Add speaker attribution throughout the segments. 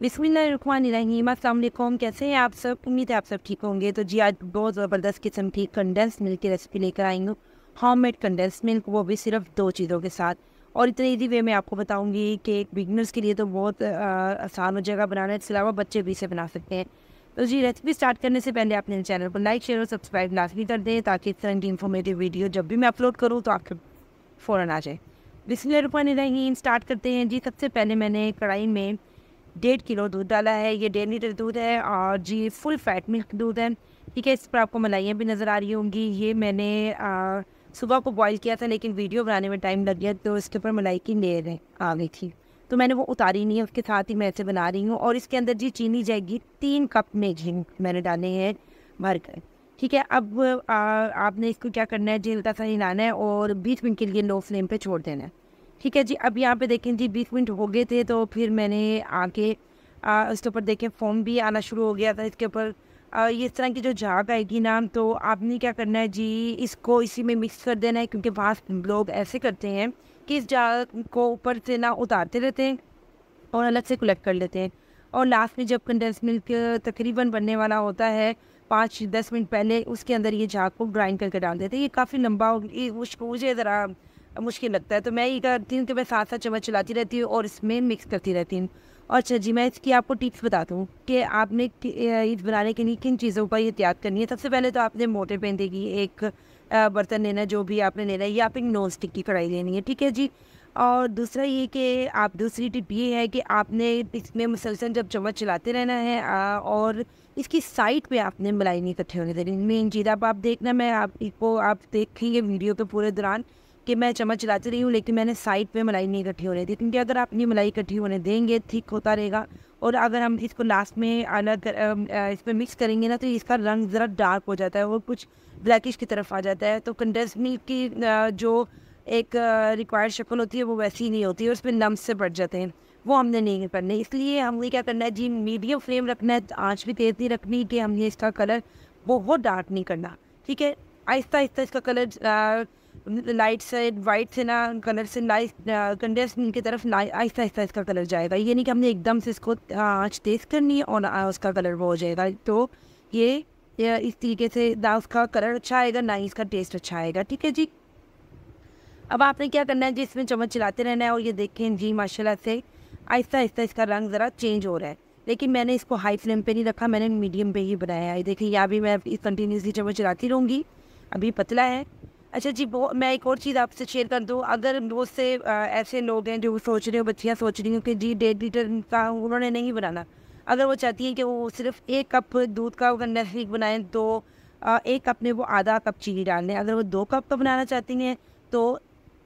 Speaker 1: बिस्मिल्लाहिर्रहमानिर्रहीम। अस्सलाम वालेकुम। कैसे हैं आप सब? उम्मीद है आप सब ठीक होंगे। तो जी आज बहुत ज़बरदस्त किस्म की कंडेंस मिल्क की रेसिपी लेकर आई हूँ। होममेड कंडेंस मिल्क, वो भी सिर्फ 2 चीज़ों के साथ, और इतने ईजी वे में आपको बताऊँगी कि एक बिगनर्स के लिए तो बहुत आसान हो जाएगा बनाना। इसके अलावा बच्चे भी इसे बना सकते हैं। तो जी रेसिपी स्टार्ट करने से पहले अपने चैनल को लाइक, शेयर और सब्सक्राइब लाजमी कर दें, ताकि इस तरह की इन्फॉर्मेटिव वीडियो जब भी मैं अपलोड करूँ तो आपके फ़ौरन आ जाए। बिस्मिल्लाहिर्रहमानिर्रहीम। स्टार्ट करते हैं जी। सबसे पहले मैंने कढ़ाई में 1.5 किलो दूध डाला है। ये 1.5 लीटर दूध है और जी फुल फैट मिल्क दूध है। ठीक है, इस पर आपको मलाइयाँ भी नज़र आ रही होंगी। ये मैंने सुबह को बॉईल किया था, लेकिन वीडियो बनाने में टाइम लग गया तो इसके ऊपर मलाई की लेयर आ गई थी, तो मैंने वो उतारी नहीं है। उसके साथ ही मैं ऐसे बना रही हूँ। और इसके अंदर जी चीनी जाएगी 3 कप में जी मैंने डाले हैं भर कर। ठीक है, अब आपने इसको क्या करना है जी, हल्का सा हिलाना है और 20 मिनट के लिए लो फ्लेम पे छोड़ देना है। ठीक है जी, अब यहाँ पे देखें जी 20 मिनट हो गए थे, तो फिर मैंने आके इसके ऊपर देखें फोम भी आना शुरू हो गया था इसके ऊपर। ये इस तरह की जो झाग आएगी ना, तो आपने क्या करना है जी, इसको इसी में मिक्स कर देना है, क्योंकि बहुत लोग ऐसे करते हैं कि इस झाग को ऊपर से ना उतारते रहते हैं और अलग से कलेक्ट कर लेते हैं, और लास्ट में जब कंडेंस मिल्क तकरीबन बनने वाला होता है 5-10 मिनट पहले, उसके अंदर ये झाग को ग्राइंड करके डाल देते हैं। ये काफ़ी लंबा मुझे ज़रा मुश्किल लगता है, तो मैं ये करती हूँ कि मैं साथ साथ चम्मच चलाती रहती हूँ और इसमें मिक्स करती रहती हूँ। और अच्छा जी, मैं इसकी आपको टिप्स बताता हूँ कि आपने इस बनाने के लिए किन चीज़ों का ये त्याग करनी है। सबसे पहले तो आपने मोटे पेंदे की एक बर्तन लेना है, जो भी आपने लेना है, या फिर नॉन स्टिक की कढ़ाई लेनी है। ठीक है जी। और दूसरा ये कि आप दूसरी टिप ये है कि आपने इसमें मुसलसल जब चम्मच चलाते रहना है, और इसकी साइड पे आपने मलाई नहीं इकट्ठे होने देनी। मेन चीज़ अब आप देखना, मैं आप देखेंगे वीडियो पे पूरे दौरान कि मैं चम्मच चलाती रही हूँ, लेकिन मैंने साइड पे मलाई नहीं इकट्ठी होने दी, क्योंकि अगर आप अपनी मलाई इकट्ठी होने देंगे थिक होता रहेगा, और अगर हम इसको लास्ट में अलग इसमें मिक्स करेंगे ना, तो इसका रंग ज़रा डार्क हो जाता है और कुछ ब्लैकिश की तरफ आ जाता है। तो कंडेंस मिल्क की जो एक रिक्वायर्ड शक्ल होती है वो वैसी ही नहीं होती है, और उसमें लम्स से बढ़ जाते हैं, वो हमने नहीं करने। इसलिए हमने क्या करना है जी, मीडियम फ्लेम रखना है, आँच भी तेज़ नहीं रखनी कि हमने इसका कलर बहुत डार्क नहीं करना। ठीक है, आहिस्ता आहिस्ता इसका कलर लाइट से वाइट से ना कलर से लाइट कंडेंस मिल्क की तरफ आहिस्ता आहिस्ता इसका कलर जाएगा। ये नहीं कि हमने एकदम से इसको आँच तेज़ करनी है और उसका कलर वो हो जाएगा। तो ये इस तरीके से ना उसका कलर अच्छा आएगा, ना ही इसका टेस्ट अच्छा आएगा। ठीक है जी। अब आपने क्या करना है जी, इसमें चम्मच चलाते रहना है, और ये देखें जी माशाल्लाह से आहिस्ता आहिस्ता इसका रंग ज़रा चेंज हो रहा है। लेकिन मैंने इसको हाई फ्लेम पे नहीं रखा, मैंने मीडियम पे ही बनाया है। देखिए यहाँ भी मैं इस कंटिन्यूसली चम्मच चलाती रहूँगी। अभी पतला है। अच्छा जी, वो मैं एक और चीज़ आपसे शेयर कर दूँ। अगर बहुत से ऐसे लोग हैं जो सोच रहे हो, बच्चियाँ सोच रही हो कि जी 1.5 लीटर का उन्होंने नहीं बनाना। अगर वो चाहती हैं कि वो सिर्फ 1 कप दूध का कंडेंस मिल्क बनाएं, तो 1 कप में वो आधा कप चीनी डाल लें। अगर वो 2 कप का बनाना चाहती हैं तो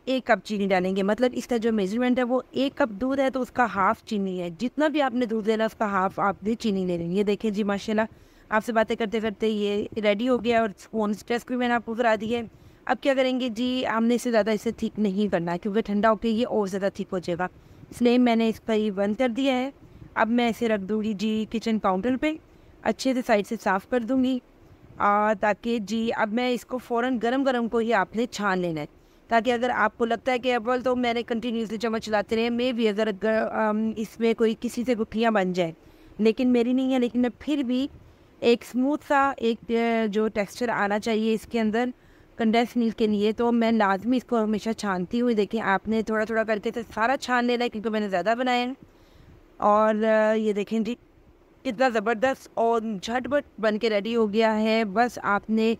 Speaker 1: 1 कप चीनी डालेंगे। मतलब इसका जो मेजरमेंट है वो 1 कप दूध है तो उसका हाफ चीनी है। जितना भी आपने दूध लेना उसका हाफ आपने चीनी ले लेनी है। देखें जी माशाल्लाह, आपसे बातें करते करते ये रेडी हो गया, और स्पून स्ट्रेस भी मैंने आपको करा दी है। अब क्या करेंगे जी, हमने इससे ज़्यादा इसे थिक नहीं करना है, क्योंकि ठंडा होकर ये और ज़्यादा थिक हो जाएगा। इसलिए मैंने इसका ये बंद कर दिया है। अब मैं इसे रख दूँगी जी किचन काउंटर पे, अच्छे से साइड से साफ़ कर दूँगी, ताकि जी अब मैं इसको फ़ौरन गरम गरम को ही आपने छान लेना है, ताकि अगर आपको लगता है कि अव्वल तो मैंने कंटिन्यूसली चम्मच चलाते रहे, मे भी अगर इसमें कोई किसी से गुठलियाँ बन जाए, लेकिन मेरी नहीं है। लेकिन मैं फिर भी एक स्मूथ सा एक जो टेक्सचर आना चाहिए इसके अंदर कंडेंस मिल्क के लिए, तो मैं लाजमी इसको हमेशा छानती हुई। देखिए आपने थोड़ा थोड़ा करके तो सारा छान लेना है, क्योंकि मैंने ज़्यादा बनाया है। और ये देखें जी कितना ज़बरदस्त और झटपट बन के रेडी हो गया है। बस आपने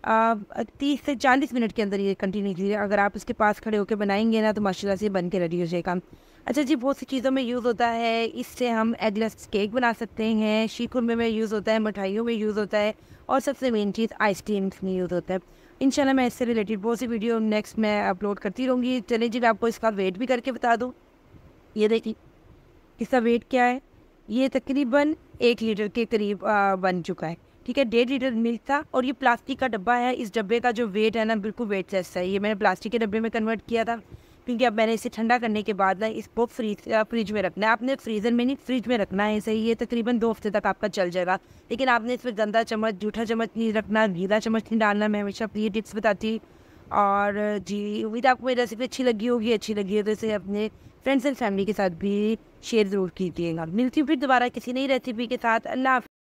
Speaker 1: 30 से 40 मिनट के अंदर ये कंटिन्यू कीजिए। अगर आप उसके पास खड़े होकर बनाएंगे ना, तो माशाल्लाह से बन के रेडी हो जाएगा। अच्छा जी, बहुत सी चीज़ों में यूज़ होता है। इससे हम एगलेस केक बना सकते हैं, शीर में यूज़ होता है, मिठाइयों में यूज़ होता है, और सबसे मेन चीज़ आइसक्रीम्स में यूज़ होता है। इंशाल्लाह मैं इससे रिलेटेड बहुत सी वीडियो नेक्स्ट मैं अपलोड करती रहूँगी। चलिए जी, मैं आपको इसका वेट भी करके बता दूँ। ये देखिए इसका वेट क्या है। ये तकरीबन 1 लीटर के करीब बन चुका है। ठीक है, 1.5 लीटर मिल्क था, और ये प्लास्टिक का डब्बा है। इस डब्बे का जो वेट है ना, बिल्कुल वेटलेस है। ये मैंने प्लास्टिक के डब्बे में कन्वर्ट किया था, क्योंकि अब मैंने इसे ठंडा करने के बाद ना इसको फ्रिज में रखना है। आपने फ्रीज़र में नहीं, फ्रिज में रखना है इसे। ये तकरीबन 2 हफ्ते तक आपका चल जाएगा। लेकिन आपने इसमें गंदा चम्मच, जूठा चम्मच नहीं रखना, गीला चम्मच नहीं डालना। मैं हमेशा ये टिप्स बताती। और जी उम्मीद आपको मेरी रेसिपी अच्छी लगी होगी। अच्छी लगी हो तो इसे अपने फ्रेंड्स एंड फैमिली के साथ भी शेयर ज़रूर कीजिएगा। मिलती हूँ फिर दोबारा किसी नई रेसिपी के साथ। अल्लाह हाफ़िज़।